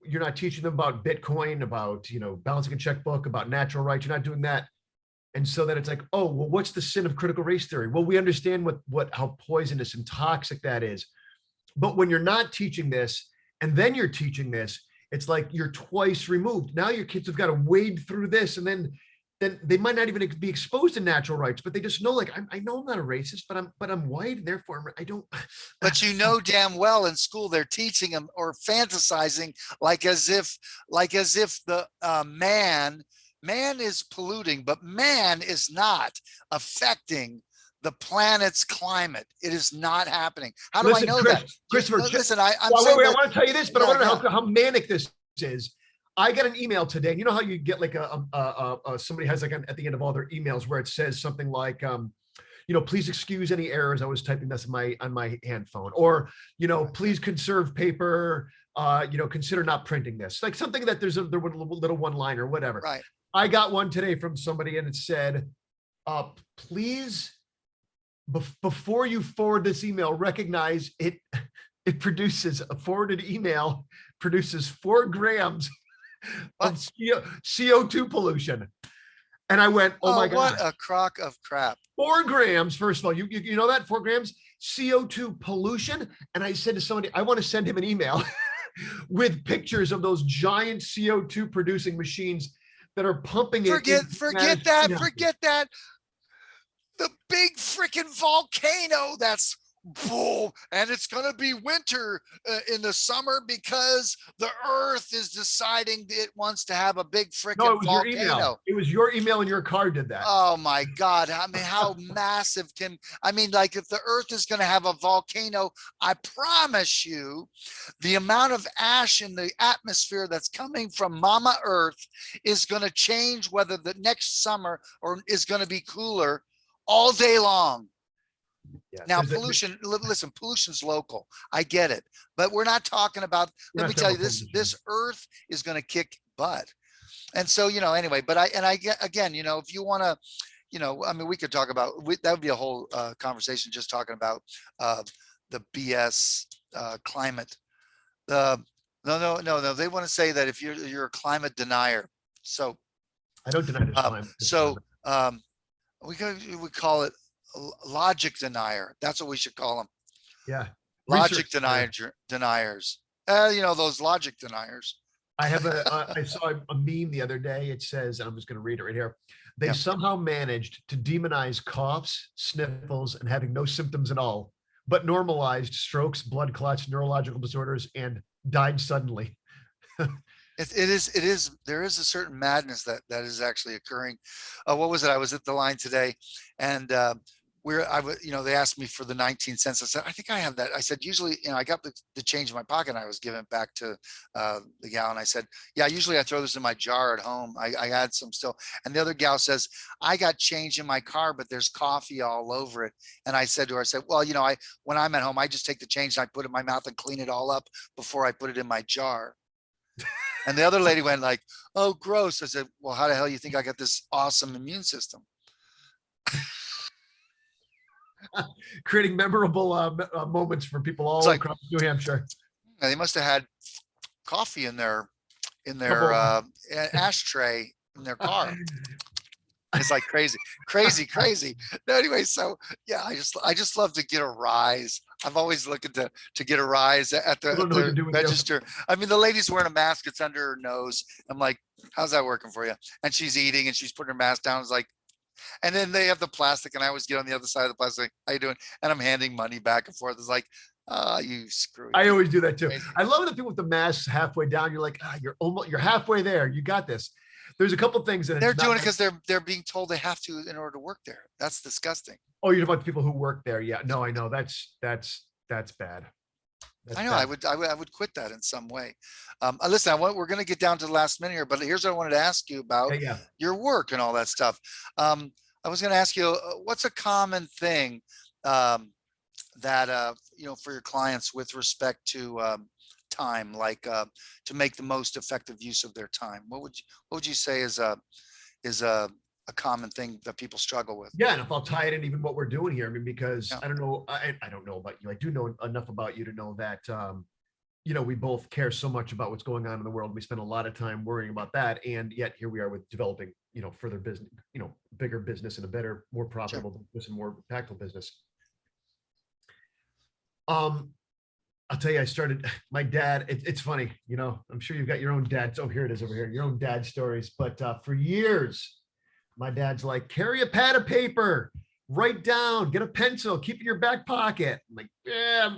you're not teaching them about Bitcoin, about balancing a checkbook, about natural rights. You're not doing that. And so that it's like, oh, well, what's the sin of critical race theory? Well, we understand how poisonous and toxic that is. But when you're not teaching this and then you're teaching this, it's like you're twice removed. Now your kids have got to wade through this, and then they might not even be exposed to natural rights, but they just know, like, I know I'm not a racist, but I'm white, and therefore I don't. But you know damn well in school they're teaching them or fantasizing like as if the man is polluting, but man is not affecting the planet's climate. It is not happening. How do I know that? Christopher, Listen, I'm well, saying wait, I that, want to tell you this, but I yeah, want to know yeah. how manic this is. I got an email today. You know how you get like somebody has like at the end of all their emails where it says something like, please excuse any errors. I was typing this on my hand phone, or, please conserve paper. Consider not printing this. Like something that there was a little one line or whatever. Right. I got one today from somebody, and it said, please, before you forward this email, recognize it produces a forwarded email produces 4 grams of CO2 pollution. And I went, oh my God. What a crock of crap. 4 grams, first of all, you know that 4 grams CO2 pollution. And I said to somebody, I want to send him an email with pictures of those giant CO2 producing machines that are pumping it. Forget that. The big freaking volcano that's boom, and it's going to be winter in the summer because the earth is deciding it wants to have a big freaking volcano. It was your email, and your car did that. Oh my God. I mean, how massive like if the earth is going to have a volcano, I promise you the amount of ash in the atmosphere that's coming from Mama Earth is going to change whether the next summer or is going to be cooler all day long. Yeah, now, pollution, listen, pollution's local. I get it. But we're not talking about, let me tell you, this earth is going to kick butt. And so, anyway, but again, if you want to, I mean, we could talk about, that would be a whole conversation just talking about the BS climate. No. They want to say that if you're a climate denier. So I don't deny this climate. So we call it logic denier. That's what we should call them. Yeah. Logic deniers. Those logic deniers. I saw a meme the other day. It says, I'm just going to read it right here. They somehow managed to demonize coughs, sniffles, and having no symptoms at all, but normalized strokes, blood clots, neurological disorders, and died suddenly. There is a certain madness that is actually occurring. What was it? I was at the line today, and they asked me for the 19 cents. I said, I think I have that. I said, usually, I got the change in my pocket, and I was giving it back to the gal. And I said, yeah, usually I throw this in my jar at home. I had some still. And the other gal says, I got change in my car, but there's coffee all over it. And I said to her, well, when I'm at home, I just take the change and I put it in my mouth and clean it all up before I put it in my jar. And the other lady went like, oh, gross. I said, well, how the hell you think I got this awesome immune system? Creating memorable moments for people all across New Hampshire. They must have had coffee in their ashtray in their car. It's like crazy. No, anyway, so yeah, I just love to get a rise. I've always looking to get a rise at the register. I mean, the lady's wearing a mask, it's under her nose. I'm like, how's that working for you? And she's eating and she's putting her mask down. It's like, and then they have the plastic, and I always get on the other side of the plastic. How you doing? And I'm handing money back and forth. It's like, you screw. I always do that too. I love the people with the masks halfway down. You're like, you're halfway there. You got this. There's a couple things that they're doing it because they're being told they have to in order to work there. That's disgusting. Oh, you're about the people who work there. Yeah, no, I know that's bad. I know. Bad. I would quit that in some way. Listen, we're going to get down to the last minute here, but here's what I wanted to ask you about your work and all that stuff. I was going to ask you, what's a common thing that for your clients with respect to time, like to make the most effective use of their time? What would you say is a common thing that people struggle with? Yeah, and if I'll tie it in even what we're doing here, I mean, because I don't know about you. I do know enough about you to know that we both care so much about what's going on in the world. We spend a lot of time worrying about that, and yet here we are with developing further business, bigger business and a better, more profitable business and more impactful business. I'll tell you, I started, my dad, it's funny, I'm sure you've got your own dad. Oh, here it is over here, your own dad stories. But for years, my dad's like, carry a pad of paper, write down, get a pencil, keep it in your back pocket. I'm like, yeah,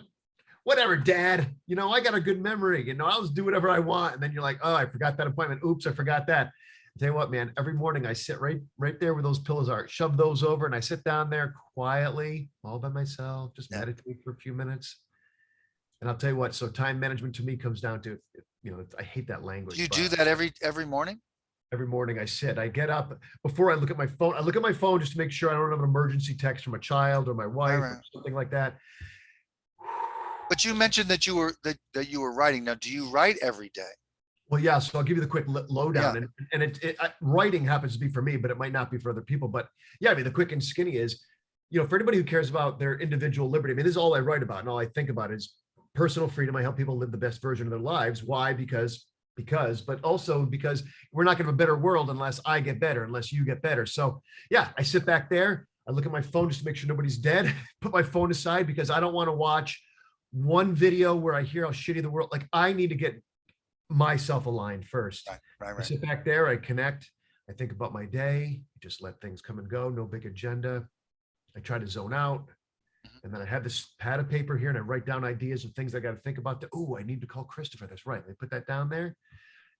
whatever, dad. I got a good memory. I'll just do whatever I want. And then you're like, oh, I forgot that appointment. Oops, I forgot that. I'll tell you what, man, every morning I sit right there where those pillows are, shove those over, and I sit down there quietly, all by myself, just meditate for a few minutes. And I'll tell you what, so time management to me comes down to, I hate that language. Do you do that every morning? Every morning I get up before I look at my phone. I look at my phone just to make sure I don't have an emergency text from a child or my wife or something like that. But you mentioned that you were writing. Now, do you write every day? Well, yeah. So I'll give you the quick lowdown, and writing happens to be for me, but it might not be for other people. But yeah, I mean, the quick and skinny is, for anybody who cares about their individual liberty. I mean, this is all I write about, and all I think about is personal freedom. I help people live the best version of their lives. Why? Because, but also because we're not going to have a better world unless I get better, unless you get better. So yeah, I sit back there, I look at my phone just to make sure nobody's dead, put my phone aside because I don't want to watch one video where I hear how shitty the world, like I need to get myself aligned first. Right. I sit back there, I connect, I think about my day, just let things come and go, no big agenda. I try to zone out. And then I have this pad of paper here and I write down ideas of things I got to think about. Oh, I need to call Christopher. That's right. I put that down there.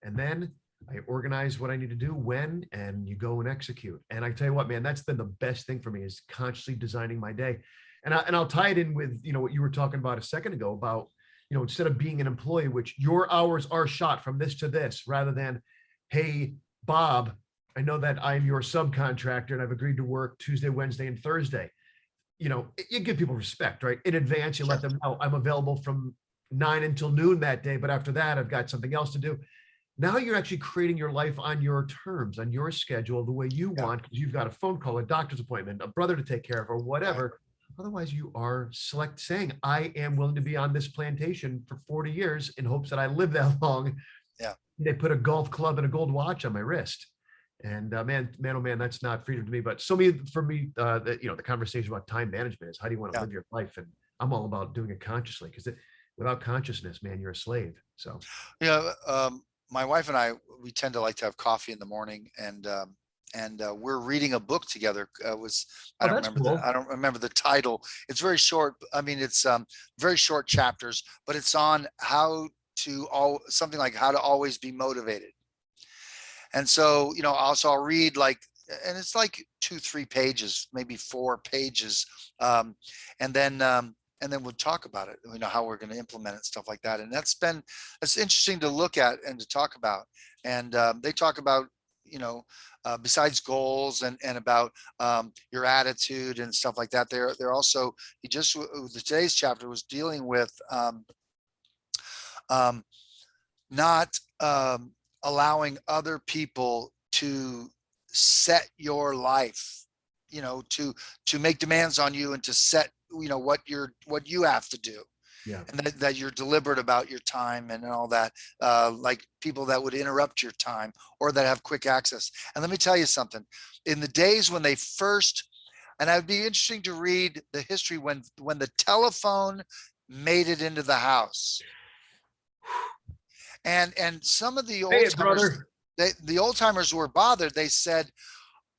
And then I organize what I need to do when, and you go and execute. And I tell you what, man, that's been the best thing for me is consciously designing my day. And I'll tie it in with, what you were talking about a second ago about, instead of being an employee, which your hours are shot from this to this, rather than, hey, Bob, I know that I'm your subcontractor and I've agreed to work Tuesday, Wednesday, and Thursday. You give people respect, right? In advance, you let them know I'm available from 9 until noon that day, but after that, I've got something else to do. Now you're actually creating your life on your terms, on your schedule, the way you want, because you've got a phone call, a doctor's appointment, a brother to take care of, or whatever. Right. Otherwise, you are saying, I am willing to be on this plantation for 40 years in hopes that I live that long. Yeah. They put a golf club and a gold watch on my wrist. And man, oh man, that's not freedom to me. But for me, the conversation about time management is how do you want to live your life? And I'm all about doing it consciously, because without consciousness, man, you're a slave. So my wife and I, we tend to like to have coffee in the morning, and we're reading a book together. I don't remember the title. It's very short. I mean, it's very short chapters, but it's on something like how to always be motivated. And so, I'll read and it's like 2-3 pages, maybe 4 pages. And then we'll talk about it, how we're going to implement it, stuff like that. And that's interesting to look at and to talk about. And they talk about, besides goals and about your attitude and stuff like that. They're also, today's chapter was dealing with not allowing other people to set your life, to make demands on you and to set, what you have to do. Yeah. And that you're deliberate about your time and all that, like people that would interrupt your time or that have quick access. And let me tell you something, in the days when they first, and I'd be interesting to read the history when the telephone made it into the house. And some of the old timers, the old timers were bothered. They said,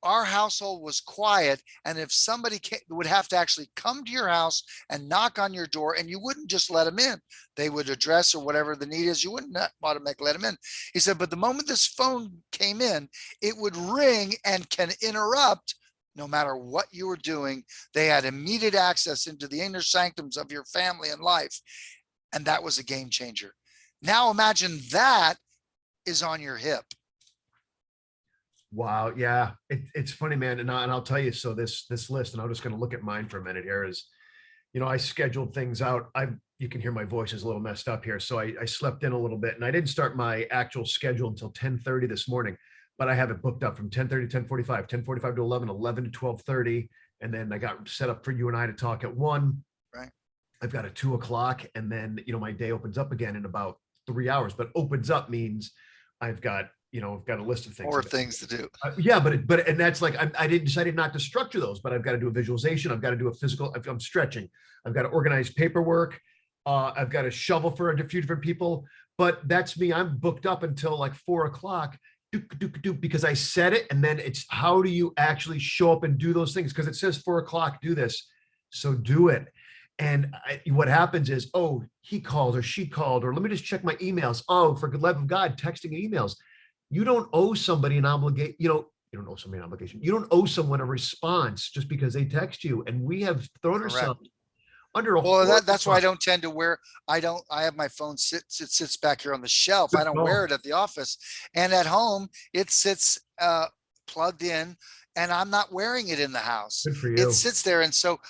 our household was quiet, and if somebody would have to actually come to your house and knock on your door, and you wouldn't just let them in, they would address or whatever the need is, you wouldn't automatically let them in. He said, but the moment this phone came in, it would ring and can interrupt. No matter what you were doing, they had immediate access into the inner sanctums of your family and life, and that was a game changer. Now imagine that is on your hip. Wow. Yeah. It's funny, man. And I'll tell you, so this list, and I'm just going to look at mine for a minute here, is, I scheduled things out. You can hear my voice is a little messed up here. So I slept in a little bit, and I didn't start my actual schedule until 10:30 this morning, but I have it booked up from 10:30 to 10:45, 10:45 to 11, 11 to 12:30. And then I got set up for you and I to talk at 1. Right. I've got a 2 o'clock, and then, my day opens up again in about 3 hours. But opens up means I've got, I've got a list of things. More things to do. Yeah, and that's like, I decided not to structure those, but I've got to do a visualization. I've got to do a physical, I'm stretching. I've got to organize paperwork. I've got to shovel for a few different people, but that's me. I'm booked up until like 4 o'clock because I said it. And then it's, how do you actually show up and do those things? Because it says 4 o'clock, do this. So do it. And what happens is, oh, he called or she called, or let me just check my emails. Oh, for the love of God, texting and emails. You don't owe somebody an obligation. You don't owe somebody an obligation. You don't owe someone a response just because they text you. And we have thrown ourselves under a Well, that's why I don't tend to wear, I have my phone sits back here on the shelf. I don't wear it at the office, and at home it sits plugged in, and I'm not wearing it in the house. Good for It you. sits there. And so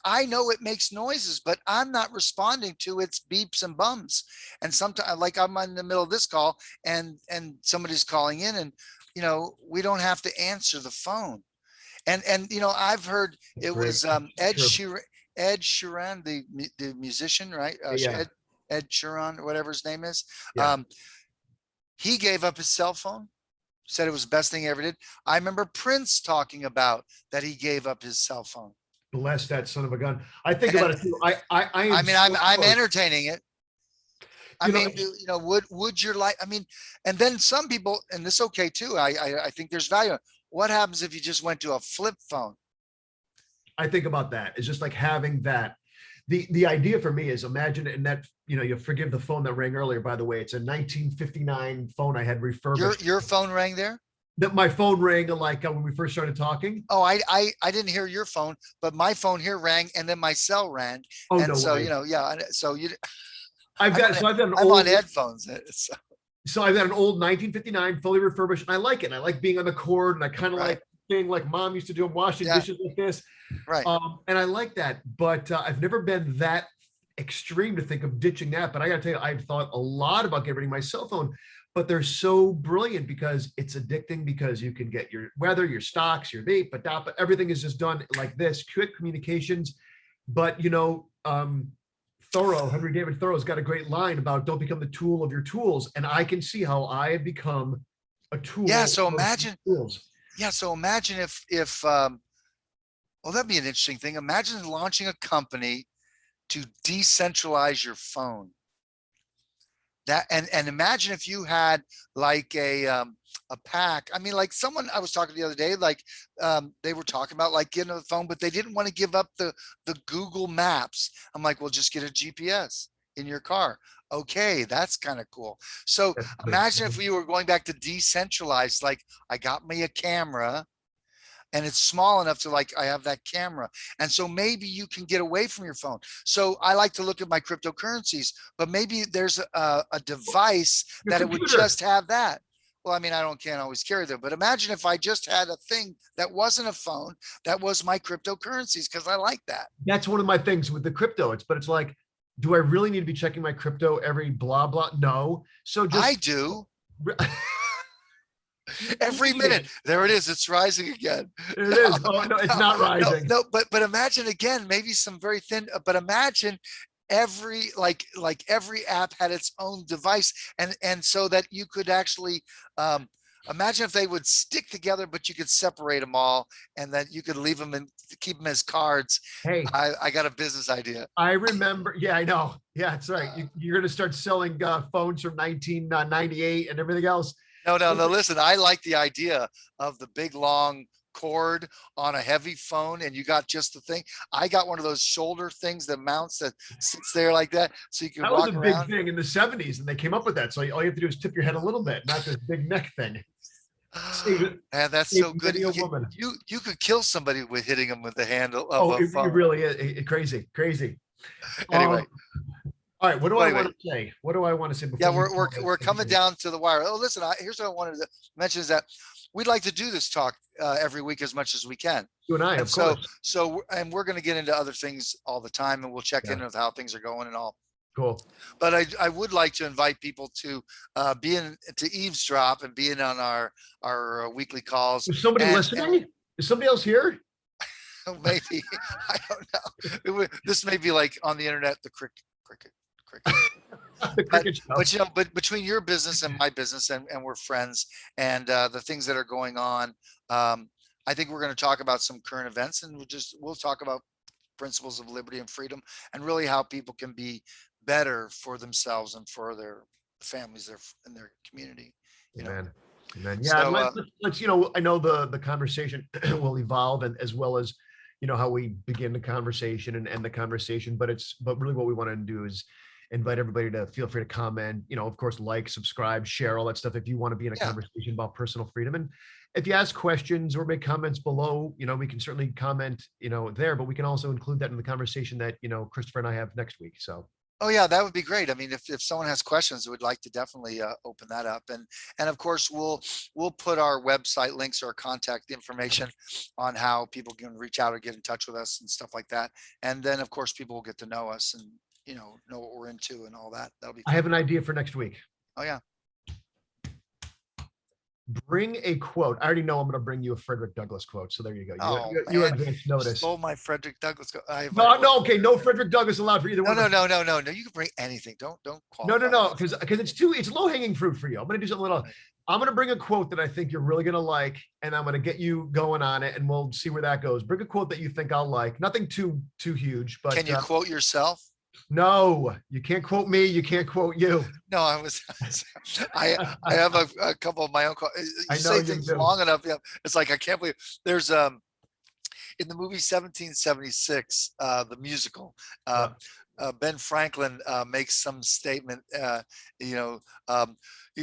I know it makes noises, but I'm not responding to its beeps and bums. And sometimes, like, I'm in the middle of this call and somebody's calling in, and, we don't have to answer the phone. And, I've heard That's it great. was Ed Sheeran, the musician, right? Yeah. Ed Sheeran, or whatever his name is. Yeah. He gave up his cell phone, said it was the best thing he ever did. I remember Prince talking about that he gave up his cell phone. Bless that son of a gun. I think about it too. I'm entertaining it. You know, would your life, and then some people, and this is okay too. I think there's value. What happens if you just went to a flip phone? I think about that. It's just like having that. The idea for me is, imagine, and that, you'll forgive the phone that rang earlier, by the way. It's a 1959 phone I had refurbished. Your phone rang there? That my phone rang like when we first started talking. Oh, I didn't hear your phone, but my phone here rang, and then my cell rang. Oh, and no so, way. yeah. So I've got an I'm old on headphones. So I've got an old 1959 fully refurbished, and I like it. And I like being on the cord, and I kind of like being like mom used to do, washing dishes like this. Right. And I like that, but I've never been that extreme to think of ditching that. But I got to tell you, I've thought a lot about getting rid of my cell phone, but they're so brilliant because it's addicting, because you can get your weather, your stocks, your vape, but everything is just done like this, quick communications. But, Henry David Thoreau's got a great line about don't become the tool of your tools. And I can see how I have become a tool. Yeah. So imagine, if well, that'd be an interesting thing. Imagine launching a company to decentralize your phone. And imagine if you had like a pack. Like someone I was talking the other day, like they were talking about like getting a phone, but they didn't want to give up the Google Maps. I'm like, well, just get a GPS in your car. Okay, that's kind of cool. So imagine if we were going back to decentralized, like I got me a camera, and it's small enough to, like, I have that camera. And so maybe you can get away from your phone. So I like to look at my cryptocurrencies, but maybe there's a device that it would just have that. Well, can't always carry them, but imagine if I just had a thing that wasn't a phone, that was my cryptocurrencies, because I like that. That's one of my things with the crypto. It's like, do I really need to be checking my crypto every blah, blah? No. So I do. Every minute. There it is. It's rising again. It is. Oh, no, it's not rising. No, but imagine again, maybe some very thin, but imagine every every app had its own device, and so that you could actually imagine if they would stick together, but you could separate them all, and then you could leave them and keep them as cards. Hey, I got a business idea. I remember. Yeah, I know. Yeah, that's right. You're going to start selling phones from 1998 and everything else. No. Listen, I like the idea of the big long cord on a heavy phone, and you got just the thing. I got one of those shoulder things that mounts, that sits there like that, so you can walk around. That was a big thing in the 70s, and they came up with that. So all you have to do is tip your head a little bit, not this big neck thing. Man, that's so good. You could kill somebody with hitting them with the handle of a phone. It really is crazy. Anyway. All right, what do I want to say? What do I want to say? Yeah, we're coming down to the wire. Oh, listen, here's what I wanted to mention is that we'd like to do this talk every week as much as we can. You and I, of course. So we're going to get into other things all the time, and we'll check in with how things are going and all. Cool. But I would like to invite people to to eavesdrop and be in on our weekly calls. Is somebody listening? Is somebody else here? Maybe. I don't know. This may be like on the internet, the cricket cricket. The But cricket show. but but between your business and my business, and we're friends, and the things that are going on, I think we're going to talk about some current events, and we'll talk about principles of liberty and freedom, and really how people can be better for themselves and for their families, and their community. You know. Amen. Amen. Yeah, and So let's I know the conversation will evolve, and as well as how we begin the conversation and end the conversation, but really what we want to do is invite everybody to feel free to comment, of course, like, subscribe, share, all that stuff if you want to be in a yeah, conversation about personal freedom. And if you ask questions or make comments below, we can certainly comment, there, but we can also include that in the conversation that, Christopher and I have next week. So oh yeah, that would be great. I mean, if someone has questions, we'd like to definitely open that up, and of course we'll put our website links or contact information on how people can reach out or get in touch with us and stuff like that. And then of course people will get to know us, and know what we're into and all that. That'll be I fun. have an idea for next week. Oh yeah. Bring a quote. I already know I'm going to bring you a Frederick Douglass quote. So there you go. Oh You man, advance notice. stole my Frederick Douglass. No, okay, no Frederick Douglass allowed for either one. No. You can bring anything. Don't qualify. No, because it's low hanging fruit for you. I'm going to do something little. I'm going to bring a quote that I think you're really going to like, and I'm going to get you going on it, and we'll see where that goes. Bring a quote that you think I'll like. Nothing too huge, but Can you quote yourself? No, you can't quote me. You can't quote you. No, I have a couple of my own. You say things long enough. Yeah, it's like I can't believe there's in the movie 1776, the musical. Ben Franklin makes some statement. He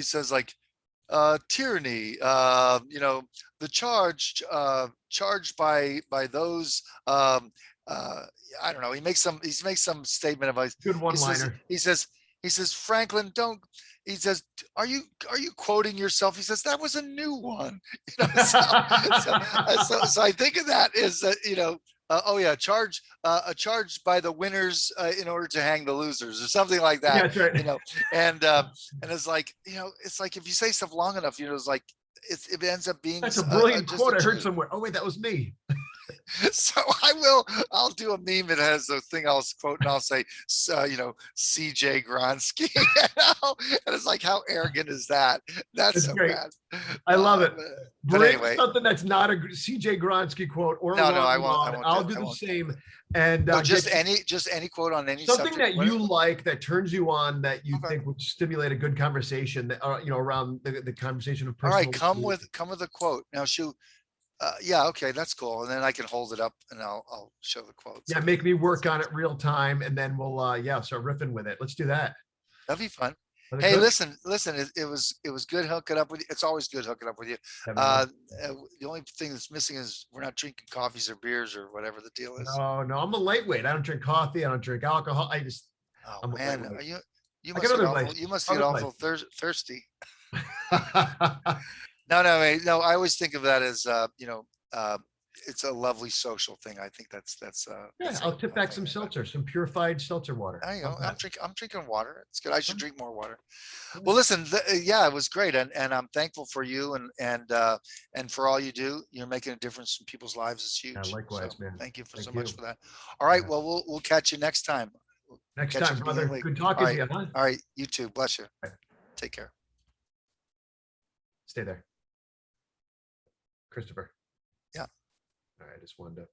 says like tyranny. The charged by those. I don't know. He makes some statement about. Good one-liner. He says, Franklin, don't. He says, are you quoting yourself? He says, that was a new one. So I think of that as a charge by the winners in order to hang the losers, or something like that. Yeah, that's right. And it's like it's like if you say stuff long enough, it's like it ends up being. That's a brilliant quote I heard somewhere. Oh wait, that was me. So I'll do a meme that has a thing I'll quote, and I'll say, CJ Gronsky, and it's like, how arrogant is that? That's so great. bad. I love it. But anyway, something that's not a CJ Gronsky quote or no, I won't. I'll do the same. And just any quote on any something subject, that you like, that turns you on, that you okay. think would stimulate a good conversation, that around the conversation of personal. All right, come with a quote. Now shoot. Yeah, okay, that's cool. And then I can hold it up and I'll show the quotes. Yeah, make me work on it real time, and then we'll start riffing with it. Let's do that. That'd be fun. Hey, listen, it was good hooking up with you. It's always good hooking up with you. The only thing that's missing is we're not drinking coffees or beers or whatever the deal is. No, I'm a lightweight. I don't drink coffee. I don't drink alcohol. I'm man, you must get awful thirsty. No. I always think of that as it's a lovely social thing. I think that's I'll tip back some seltzer, some purified seltzer water. There you go. I'm drinking water. It's good. I should drink more water. Well, listen, it was great, and I'm thankful for you and for all you do. You're making a difference in people's lives. It's huge. Yeah, likewise, man. Thank you so much for that. All right. Well, we'll catch you next time. Next time, brother. Good talking to you. Huh? All right. You too. Bless you. Right. Take care. Stay there. Christopher. Yeah. All right. I just wanted to